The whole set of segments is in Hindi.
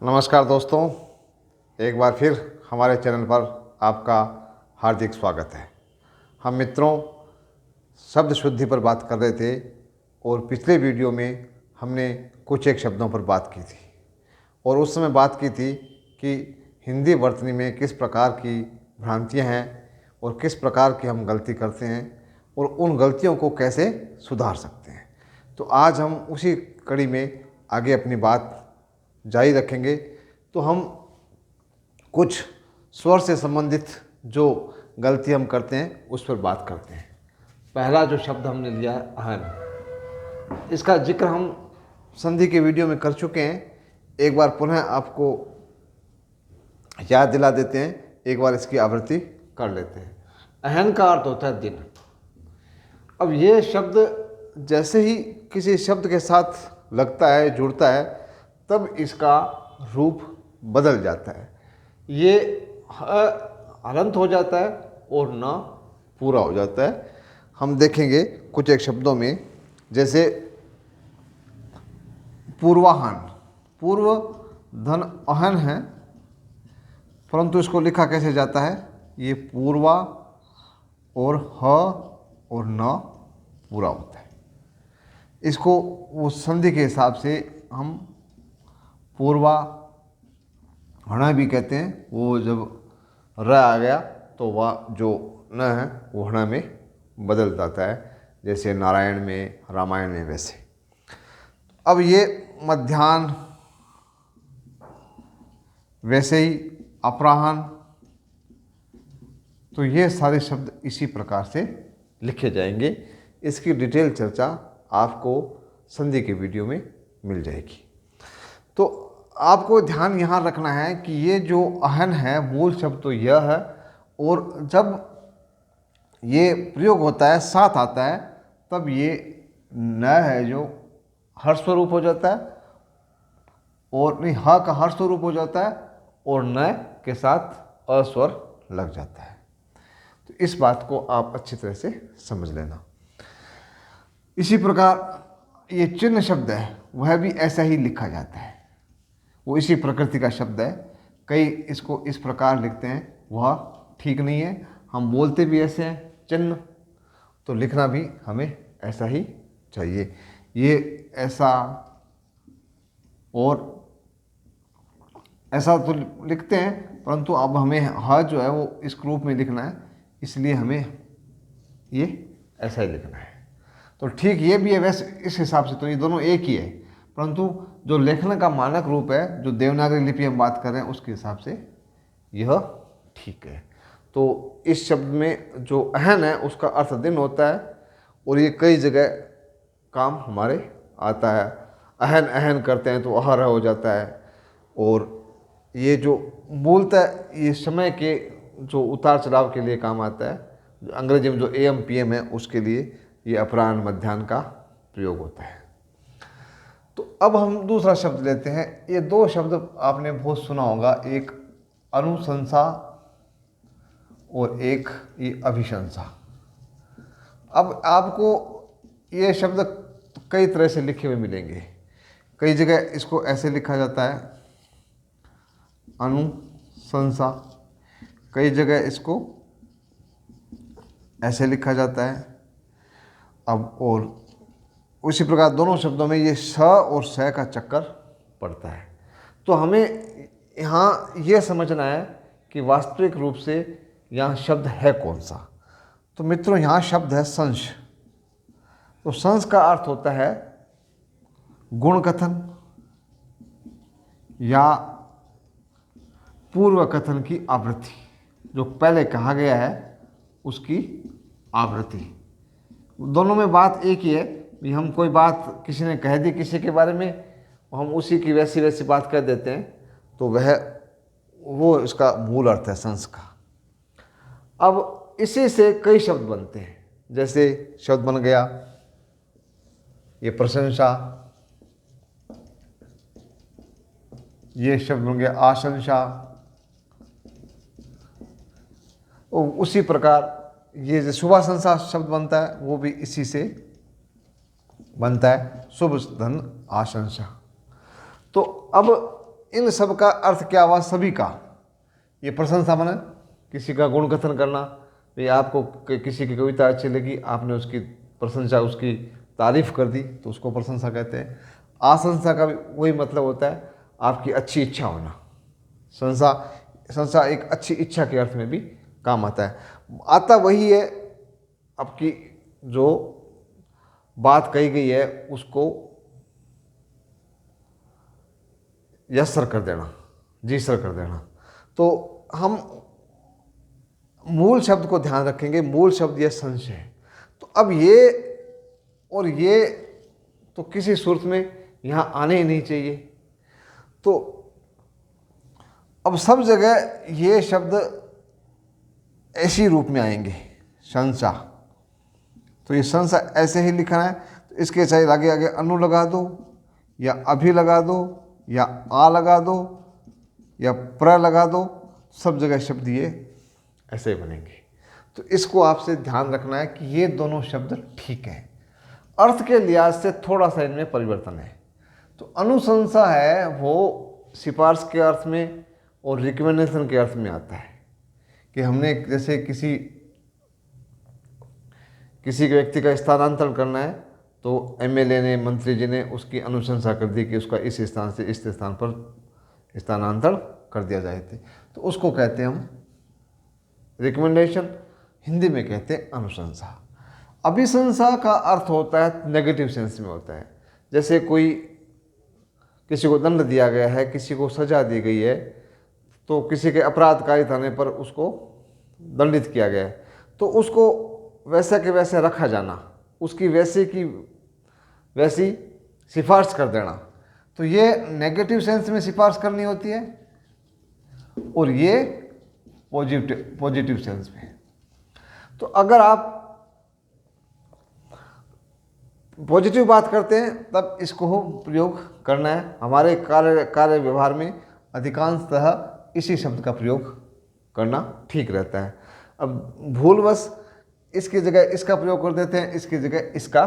नमस्कार दोस्तों, एक बार फिर हमारे चैनल पर आपका हार्दिक स्वागत है। हम मित्रों शब्द शुद्धि पर बात कर रहे थे और पिछले वीडियो में हमने कुछ एक शब्दों पर बात की थी और उस समय बात की थी कि हिंदी वर्तनी में किस प्रकार की भ्रांतियां हैं और किस प्रकार की हम गलती करते हैं और उन गलतियों को कैसे सुधार सकते हैं। तो आज हम उसी कड़ी में आगे अपनी बात जारी रखेंगे। तो हम कुछ स्वर से संबंधित जो गलती हम करते हैं उस पर बात करते हैं। पहला जो शब्द हमने लिया है अहन, इसका जिक्र हम संधि के वीडियो में कर चुके हैं। एक बार पुनः आपको याद दिला देते हैं, एक बार इसकी आवृत्ति कर लेते हैं। अहन का अर्थ होता है दिन। अब ये शब्द जैसे ही किसी शब्द के साथ लगता है, जुड़ता है, तब इसका रूप बदल जाता है। ये हलंत हो जाता है और न पूरा हो जाता है। हम देखेंगे कुछ एक शब्दों में, जैसे पूर्वाहन। पूर्व धन अहन है, परंतु इसको लिखा कैसे जाता है? ये पूर्वा और ह और न पूरा होता है। इसको वो संधि के हिसाब से हम पूर्वा हणा भी कहते हैं। वो जब र आ गया तो वह जो न है वो हणा में बदल जाता है, जैसे नारायण में, रामायण में वैसे। अब ये मध्याह्न, वैसे ही अपराह्न, तो ये सारे शब्द इसी प्रकार से लिखे जाएंगे। इसकी डिटेल चर्चा आपको संधि के वीडियो में मिल जाएगी। तो आपको ध्यान यहाँ रखना है कि ये जो अहन है मूल शब्द तो यह है, और जब ये प्रयोग होता है, साथ आता है, तब ये न है जो हर स्वरूप हो जाता है, और नहीं ह का हर स्वरूप हो जाता है और न के साथ अस्वर लग जाता है। तो इस बात को आप अच्छी तरह से समझ लेना। इसी प्रकार ये चिन्ह शब्द है, वह भी ऐसा ही लिखा जाता है। वो इसी प्रकृति का शब्द है। कई इसको इस प्रकार लिखते हैं, वह ठीक नहीं है। हम बोलते भी ऐसे हैं चिन्ह, तो लिखना भी हमें ऐसा ही चाहिए। ये ऐसा और ऐसा तो लिखते हैं, परंतु अब हमें ह जो है वो इस रूप में लिखना है, इसलिए हमें ये ऐसा ही लिखना है। तो ठीक ये भी है वैसे, इस हिसाब से तो ये दोनों एक ही है, परंतु जो लेखन का मानक रूप है, जो देवनागरी लिपि हम बात कर रहे हैं, उसके हिसाब से यह ठीक है। तो इस शब्द में जो अहन है उसका अर्थ दिन होता है, और ये कई जगह काम हमारे आता है। अहन अहन करते हैं तो अहर हो जाता है। और ये जो मूलतः ये समय के जो उतार चढ़ाव के लिए काम आता है। अंग्रेजी में जो AM PM है उसके लिए ये अपराह्न मध्याह्न का प्रयोग होता है। तो अब हम दूसरा शब्द लेते हैं। ये दो शब्द आपने बहुत सुना होगा, एक अनुशंसा और एक ये अभिशंसा। अब आपको ये शब्द कई तरह से लिखे हुए मिलेंगे। कई जगह इसको ऐसे लिखा जाता है अनुशंसा, कई जगह इसको ऐसे लिखा जाता है। अब और उसी प्रकार दोनों शब्दों में ये स और स का चक्कर पड़ता है। तो हमें यहाँ ये समझना है कि वास्तविक रूप से यहाँ शब्द है कौन सा। तो मित्रों यहाँ शब्द है संश। तो संश का अर्थ होता है गुण कथन या पूर्व कथन की आवृत्ति। जो पहले कहा गया है उसकी आवृत्ति। दोनों में बात एक ही है कि हम कोई बात किसी ने कह दी किसी के बारे में, हम उसी की वैसी वैसी बात कर देते हैं, तो वो इसका मूल अर्थ है संस का। अब इसी से कई शब्द बनते हैं। जैसे शब्द बन गया ये प्रशंसा, ये शब्द बन गया आशंसा, और उसी प्रकार ये जो शुभाशंसा शब्द बनता है वो भी इसी से बनता है, शुभ धन आशंसा। तो अब इन सब का अर्थ क्या हुआ? सभी का। ये प्रशंसा माने किसी का गुण कथन करना, ये आपको किसी की कविता अच्छी लगी, आपने उसकी प्रशंसा, उसकी तारीफ कर दी, तो उसको प्रशंसा कहते हैं। आशंसा का भी वही मतलब होता है, आपकी अच्छी इच्छा होना। संसा एक अच्छी इच्छा के अर्थ में भी काम आता है। वही है, आपकी जो बात कही गई है उसको यस सर कर देना, जी सर कर देना। तो हम मूल शब्द को ध्यान रखेंगे। मूल शब्द यह संशय है। तो अब ये और ये तो किसी सूरत में यहाँ आने ही नहीं चाहिए। तो अब सब जगह ये शब्द ऐसी रूप में आएंगे, संसा। तो ये संसा ऐसे ही लिखना है। तो इसके चाहे आगे आगे अनु लगा दो, या अभी लगा दो, या आ लगा दो, या प्र लगा दो, सब जगह शब्द ये ऐसे ही बनेंगे। तो इसको आपसे ध्यान रखना है कि ये दोनों शब्द ठीक है। अर्थ के लिहाज से थोड़ा सा इनमें परिवर्तन है। तो अनुशंसा है वो सिफारिश के अर्थ में और रिकमेंडेशन के अर्थ में आता है कि हमने जैसे किसी व्यक्ति का स्थानांतरण करना है, तो एमएलए ने, मंत्री जी ने उसकी अनुशंसा कर दी कि उसका इस स्थान से इस स्थान पर स्थानांतरण कर दिया जाए थे, तो उसको कहते हैं हम रिकमेंडेशन। हिंदी में कहते हैं अनुशंसा। अभिशंसा का अर्थ होता है नेगेटिव सेंस में होता है। जैसे किसी को दंड दिया गया है, किसी को सजा दी गई है, तो किसी के अपराध कारित होने पर उसको दंडित किया गया है, तो उसको वैसे के वैसे रखा जाना, उसकी वैसे की वैसी सिफारिश कर देना। तो ये नेगेटिव सेंस में सिफारिश करनी होती है, और ये पॉजिटिव सेंस में। तो अगर आप पॉजिटिव बात करते हैं तब इसको प्रयोग करना है। हमारे कार्य व्यवहार में अधिकांशतः इसी शब्द का प्रयोग करना ठीक रहता है। अब भूलवश इसकी जगह इसका प्रयोग कर देते हैं, इसकी जगह इसका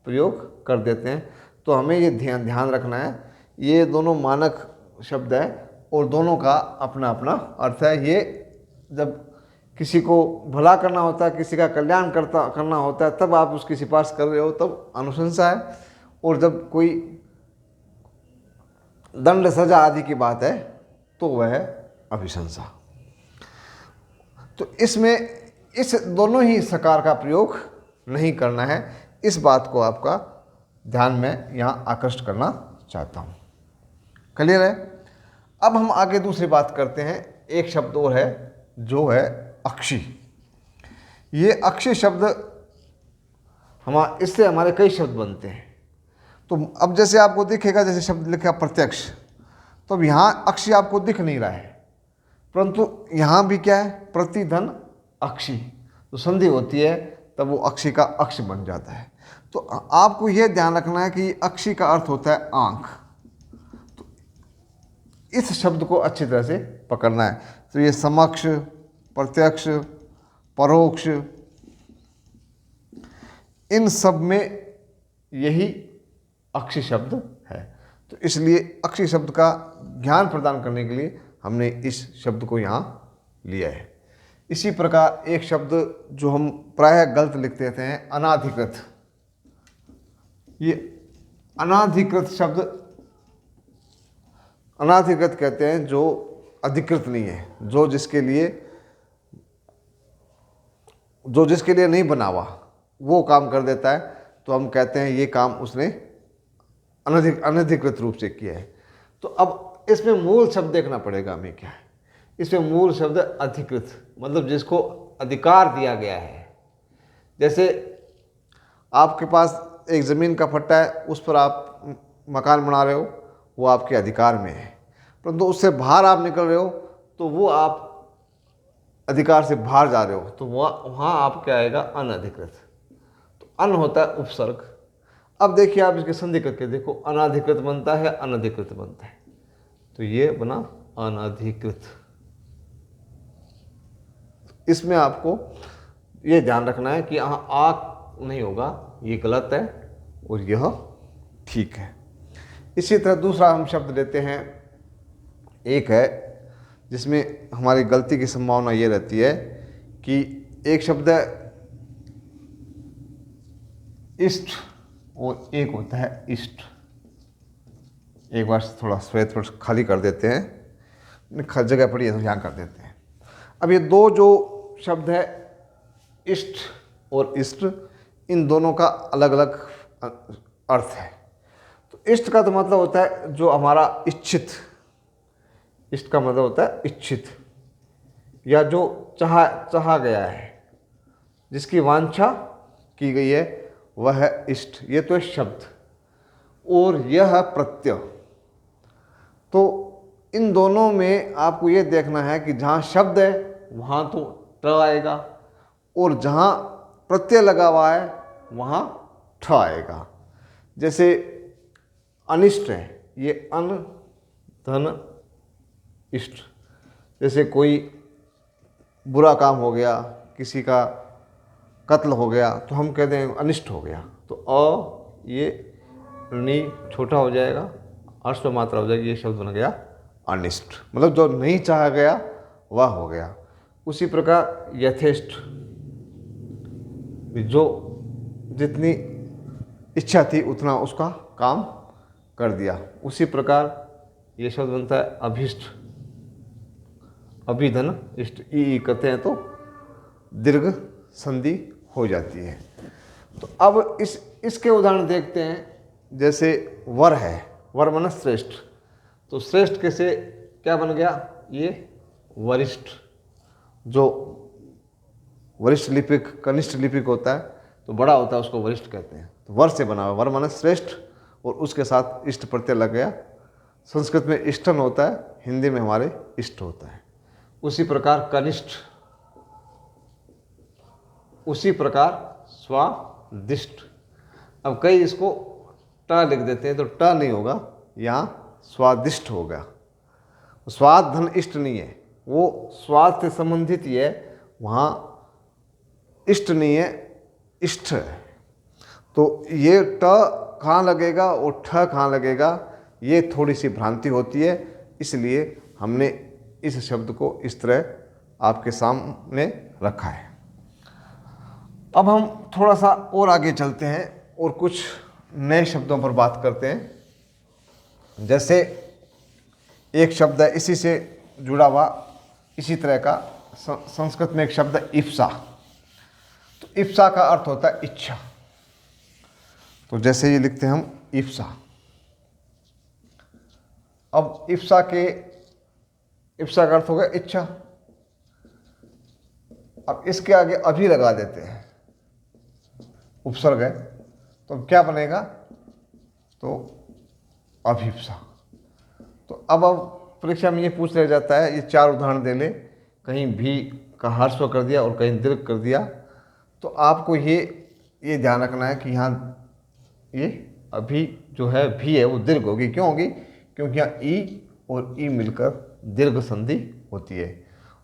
प्रयोग कर देते हैं। तो हमें ये ध्यान रखना है, ये दोनों मानक शब्द है और दोनों का अपना अपना अर्थ है। ये जब किसी को भला करना होता है, किसी का कल्याण करना होता है, तब आप उसकी सिफारिश कर रहे हो, तब अनुशंसा है। और जब कोई दंड सजा आदि की बात है तो वह है अभिशंसा। तो इसमें इस दोनों ही सकार का प्रयोग नहीं करना है। इस बात को आपका ध्यान में यहाँ आकृष्ट करना चाहता हूँ। क्लियर है? अब हम आगे दूसरी बात करते हैं। एक शब्द और है जो है अक्षी। ये अक्षी शब्द इससे हमारे कई शब्द बनते हैं। तो अब जैसे आपको दिखेगा, जैसे शब्द लिखा प्रत्यक्ष, तो अब यहाँ अक्षी आपको दिख नहीं रहा है, परंतु यहाँ भी क्या है? प्रतिधन अक्षी। तो संधि होती है तब वो अक्षी का अक्ष बन जाता है। तो आपको यह ध्यान रखना है कि अक्षी का अर्थ होता है आँख। तो इस शब्द को अच्छी तरह से पकड़ना है। तो ये समक्ष, प्रत्यक्ष, परोक्ष, इन सब में यही अक्षी शब्द है। तो इसलिए अक्षी शब्द का ज्ञान प्रदान करने के लिए हमने इस शब्द को यहाँ लिया है। इसी प्रकार एक शब्द जो हम प्रायः गलत लिख देते हैं, अनाधिकृत। ये अनाधिकृत शब्द अनाधिकृत कहते हैं जो अधिकृत नहीं है, जो जिसके लिए नहीं बना हुआ वो काम कर देता है, तो हम कहते हैं ये काम उसने अनधिकृत रूप से किया है। तो अब इसमें मूल शब्द देखना पड़ेगा हमें क्या है। इसमें मूल शब्द अधिकृत, मतलब जिसको अधिकार दिया गया है। जैसे आपके पास एक ज़मीन का पट्टा है, उस पर आप मकान बना रहे हो, वो आपके अधिकार में है, परंतु उससे बाहर आप निकल रहे हो तो वो आप अधिकार से बाहर जा रहे हो, तो वहाँ आप क्या आएगा? अनधिकृत। तो अन होता है उपसर्ग। अब देखिए आप इसके संधि करके देखो, अनाधिकृत बनता है, अनधिकृत बनता है, तो ये बना अनधिकृत। इसमें आपको ये ध्यान रखना है कि यहाँ आ नहीं होगा, ये गलत है और यह ठीक है। इसी तरह दूसरा हम शब्द लेते हैं एक है जिसमें हमारी गलती की संभावना ये रहती है कि एक शब्द है इष्ट और एक होता है इष्ट। एक बार थोड़ा श्वेत पर खाली कर देते हैं, जगह पड़ी है तो यहाँ कर देते हैं। अब ये दो जो शब्द है इष्ट और इष्ट, इन दोनों का अलग अलग अर्थ है। तो इष्ट का तो मतलब होता है जो हमारा इच्छित, इष्ट का मतलब होता है इच्छित या जो चाहा गया है, जिसकी वांछा की गई है, वह है इष्ट। ये तो है शब्द और यह है प्रत्यय। तो इन दोनों में आपको ये देखना है कि जहाँ शब्द है वहाँ तो ट आएगा और जहाँ प्रत्यय लगा हुआ है वहाँ ठ आएगा। जैसे अनिष्ट है, ये अन धन इष्ट। जैसे कोई बुरा काम हो गया, किसी का कत्ल हो गया, तो हम कहते हैं अनिष्ट हो गया। तो अ ये नी छोटा हो जाएगा, अर्श पे मात्रा हो जाएगी, ये शब्द बन गया अनिष्ट। मतलब जो नहीं चाहा गया वह हो गया। उसी प्रकार यथेष्ट, जो जितनी इच्छा थी उतना उसका काम कर दिया। उसी प्रकार ये शब्द बनता है अभीष्ट, अभिधन इष्ट, ई कहते हैं तो दीर्घ संधि हो जाती है। तो अब इसके उदाहरण देखते हैं। जैसे वर है, वर माने श्रेष्ठ। तो श्रेष्ठ कैसे क्या बन गया, ये वरिष्ठ। जो वरिष्ठ लिपिक कनिष्ठ लिपिक होता है तो बड़ा होता है उसको वरिष्ठ कहते हैं। तो वर से बना हुआ, वर माने श्रेष्ठ और उसके साथ इष्ट प्रत्यय लग गया। संस्कृत में इष्टन होता है, हिंदी में हमारे इष्ट होता है। उसी प्रकार कनिष्ठ, उसी प्रकार स्वादिष्ट। अब कई इसको ट लिख देते हैं तो ट नहीं होगा, यहाँ स्वादिष्ट होगा। स्वाद धन इष्ट नहीं है, वो स्वाद से संबंधित ही है, वहाँ इष्ट नहीं है, इष्ट है। तो ये ट कहाँ लगेगा और ठ कहाँ लगेगा, ये थोड़ी सी भ्रांति होती है। इसलिए हमने इस शब्द को इस तरह आपके सामने रखा है। अब हम थोड़ा सा और आगे चलते हैं और कुछ नए शब्दों पर बात करते हैं। जैसे एक शब्द है इसी से जुड़ा हुआ, इसी तरह का संस्कृत में एक शब्द है इप्सा। तो इप्सा का अर्थ होता है इच्छा। तो जैसे ये लिखते हैं हम इप्सा। अब इप्सा का अर्थ हो गया इच्छा। अब इसके आगे अभी लगा देते हैं, उपसर्ग है, तो क्या बनेगा, तो अभिप्सा। तो अब परीक्षा में ये पूछ लिया जाता है, ये चार उदाहरण दे ले, कहीं भी का ह्रस्व कर दिया और कहीं दीर्घ कर दिया। तो आपको ये ध्यान रखना है कि यहाँ ये अभी जो है भी है वो दीर्घ होगी। क्यों होगी, क्योंकि यहाँ ई और ई मिलकर दीर्घ संधि होती है।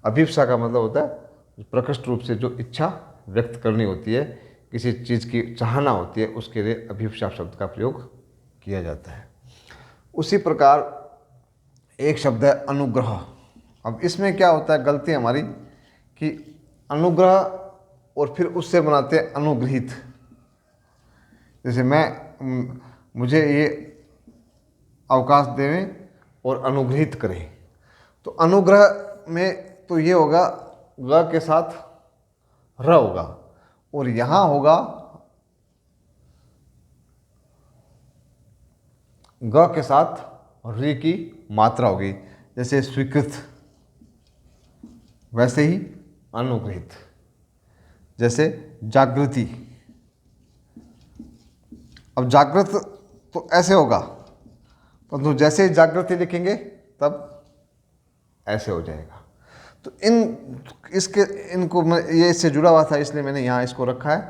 अभिप्सा का मतलब होता है प्रकृष्ट रूप से जो इच्छा व्यक्त करनी होती है, किसी चीज़ की चाहना होती है, उसके लिए अभिप्सा शब्द का प्रयोग किया जाता है। उसी प्रकार एक शब्द है अनुग्रह। अब इसमें क्या होता है गलती हमारी कि अनुग्रह और फिर उससे बनाते हैं अनुग्रहित। जैसे मुझे ये अवकाश देवें और अनुग्रहित करें। तो अनुग्रह में तो ये होगा ग के साथ र होगा और यहाँ होगा ग के साथ री की मात्रा होगी। जैसे स्वीकृत वैसे ही अनुग्रहित। जैसे जागृति। अब जागृत तो ऐसे होगा, परंतु जैसे ही जागृति लिखेंगे तब ऐसे हो जाएगा। तो इनको ये इससे जुड़ा हुआ था इसलिए मैंने यहाँ इसको रखा है।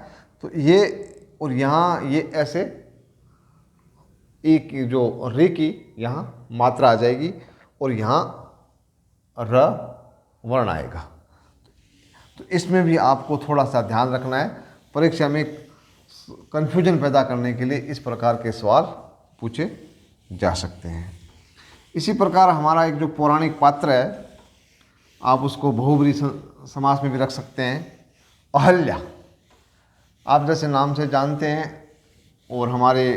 तो ये और यहाँ ये ऐसे एक जो रे की यहाँ मात्रा आ जाएगी और यहाँ र वर्ण आएगा। तो इसमें भी आपको थोड़ा सा ध्यान रखना है। परीक्षा में कन्फ्यूजन पैदा करने के लिए इस प्रकार के सवाल पूछे जा सकते हैं। इसी प्रकार हमारा एक जो पौराणिक पात्र है, आप उसको बहुब्रीहि समास में भी रख सकते हैं, अहल्या। आप जैसे नाम से जानते हैं, और हमारे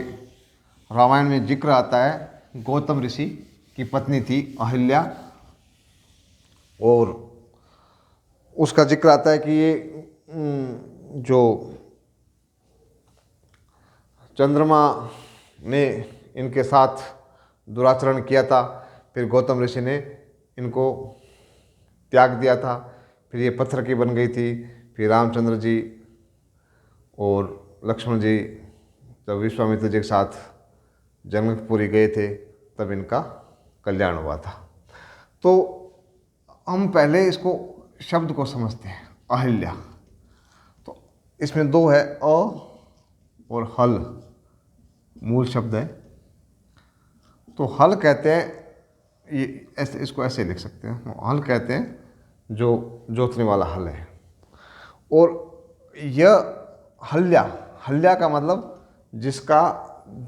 रामायण में जिक्र आता है गौतम ऋषि की पत्नी थी अहल्या, और उसका जिक्र आता है कि ये जो चंद्रमा ने इनके साथ दुराचरण किया था, फिर गौतम ऋषि ने इनको त्याग दिया था, फिर ये पत्थर की बन गई थी। फिर रामचंद्र जी और लक्ष्मण जी जब विश्वामित्र जी के साथ जनकपुरी गए थे, तब इनका कल्याण हुआ था। तो हम पहले इसको शब्द को समझते हैं, अहिल्या। तो इसमें दो है, अ और हल मूल शब्द है। तो हल कहते हैं, ये ऐसे, इसको ऐसे लिख सकते हैं, हल कहते हैं जो जोतने वाला हल है। और यह हल्या, हल्या का मतलब जिसका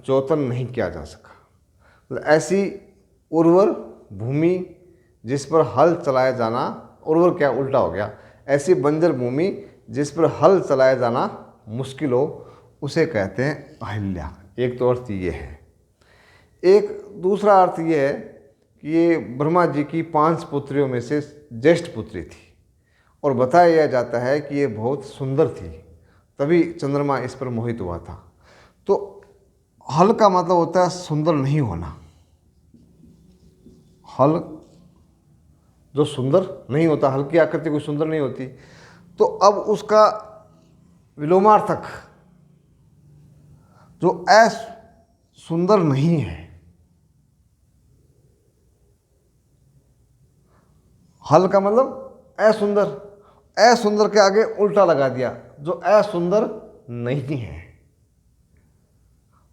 जोतन नहीं किया जा सका, मतलब ऐसी उर्वर भूमि जिस पर हल चलाया जाना, उर्वर क्या उल्टा हो गया, ऐसी बंजर भूमि जिस पर हल चलाया जाना मुश्किल हो, उसे कहते हैं अहिल्या। एक तो अर्थ ये है। एक दूसरा अर्थ ये है कि ये ब्रह्मा जी की 5 पुत्रियों में से ज्येष्ठ पुत्री थी, और बताया जाता है कि ये बहुत सुंदर थी, तभी चंद्रमा इस पर मोहित हुआ था। तो हल का मतलब होता है सुंदर नहीं होना। हल जो सुंदर नहीं होता, हल की आकृति कोई सुंदर नहीं होती, तो अब उसका विलोमार्थक जो सुंदर नहीं है, हल का मतलब असुंदर, असुंदर के आगे उल्टा लगा दिया, जो असुंदर नहीं है,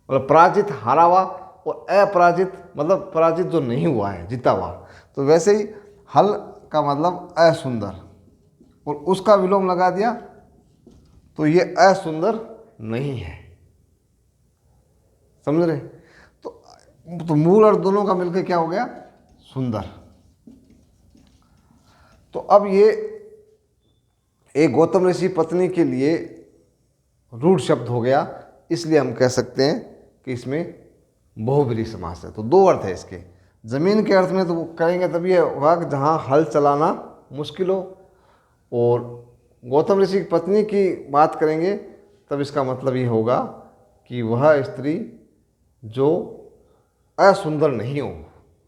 मतलब पराजित हारा हुआ, और अपराजित मतलब पराजित जो नहीं हुआ है, जीता हुआ। तो वैसे ही हल का मतलब असुंदर, और उसका विलोम लगा दिया तो ये असुंदर नहीं है। समझ रहे? तो मूल और दोनों का मिलकर क्या हो गया? सुंदर। तो अब ये एक गौतम ऋषि पत्नी के लिए रूढ़ शब्द हो गया, इसलिए हम कह सकते हैं कि इसमें बहुब्रीहि समास है। तो दो अर्थ है इसके। जमीन के अर्थ में तो कहेंगे तब ये होगा कि जहाँ हल चलाना मुश्किल हो, और गौतम ऋषि की पत्नी की बात करेंगे तब इसका मतलब ये होगा कि वह स्त्री जो असुंदर नहीं हो,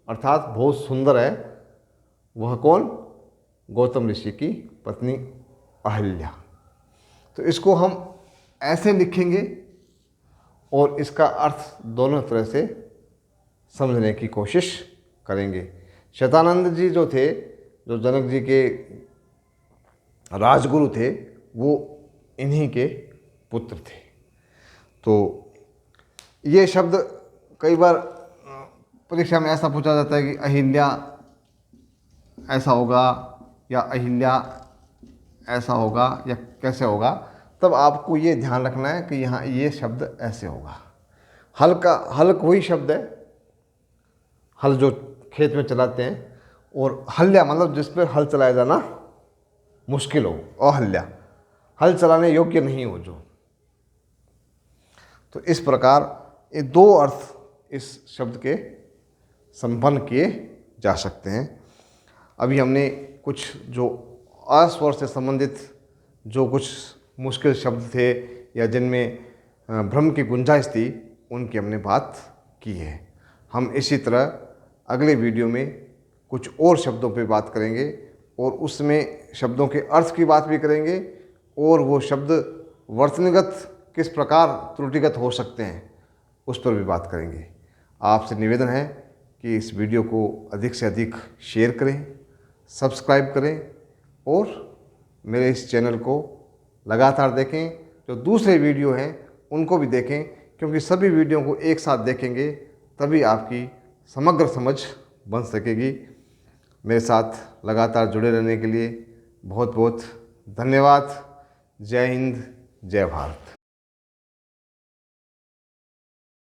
अर्थात बहुत सुंदर है। वह कौन? गौतम ऋषि की पत्नी अहिल्या। तो इसको हम ऐसे लिखेंगे और इसका अर्थ दोनों तरह से समझने की कोशिश करेंगे। शतानंद जी जो थे, जो जनक जी के राजगुरु थे, वो इन्हीं के पुत्र थे। तो ये शब्द कई बार परीक्षा में ऐसा पूछा जाता है कि अहिल्या ऐसा होगा या अहिल्या ऐसा होगा या कैसे होगा, तब आपको ये ध्यान रखना है कि यहाँ ये शब्द ऐसे होगा। हल का, हल वही शब्द है, हल जो खेत में चलाते हैं, और हल्या मतलब जिस पर हल चलाया जाना मुश्किल हो, अहल्या हल चलाने योग्य नहीं हो जो। तो इस प्रकार ये दो अर्थ इस शब्द के संपन्न किए जा सकते हैं। अभी हमने कुछ जो अस्वर से संबंधित जो कुछ मुश्किल शब्द थे या जिनमें भ्रम की गुंजाइश थी, उनकी हमने बात की है। हम इसी तरह अगले वीडियो में कुछ और शब्दों पे बात करेंगे, और उसमें शब्दों के अर्थ की बात भी करेंगे, और वो शब्द वर्तनीगत किस प्रकार त्रुटिगत हो सकते हैं उस पर भी बात करेंगे। आपसे निवेदन है कि इस वीडियो को अधिक से अधिक शेयर करें, सब्सक्राइब करें, और मेरे इस चैनल को लगातार देखें। जो दूसरे वीडियो हैं उनको भी देखें, क्योंकि सभी वीडियो को एक साथ देखेंगे तभी आपकी समग्र समझ बन सकेगी। मेरे साथ लगातार जुड़े रहने के लिए बहुत बहुत धन्यवाद। जय हिंद, जय भारत।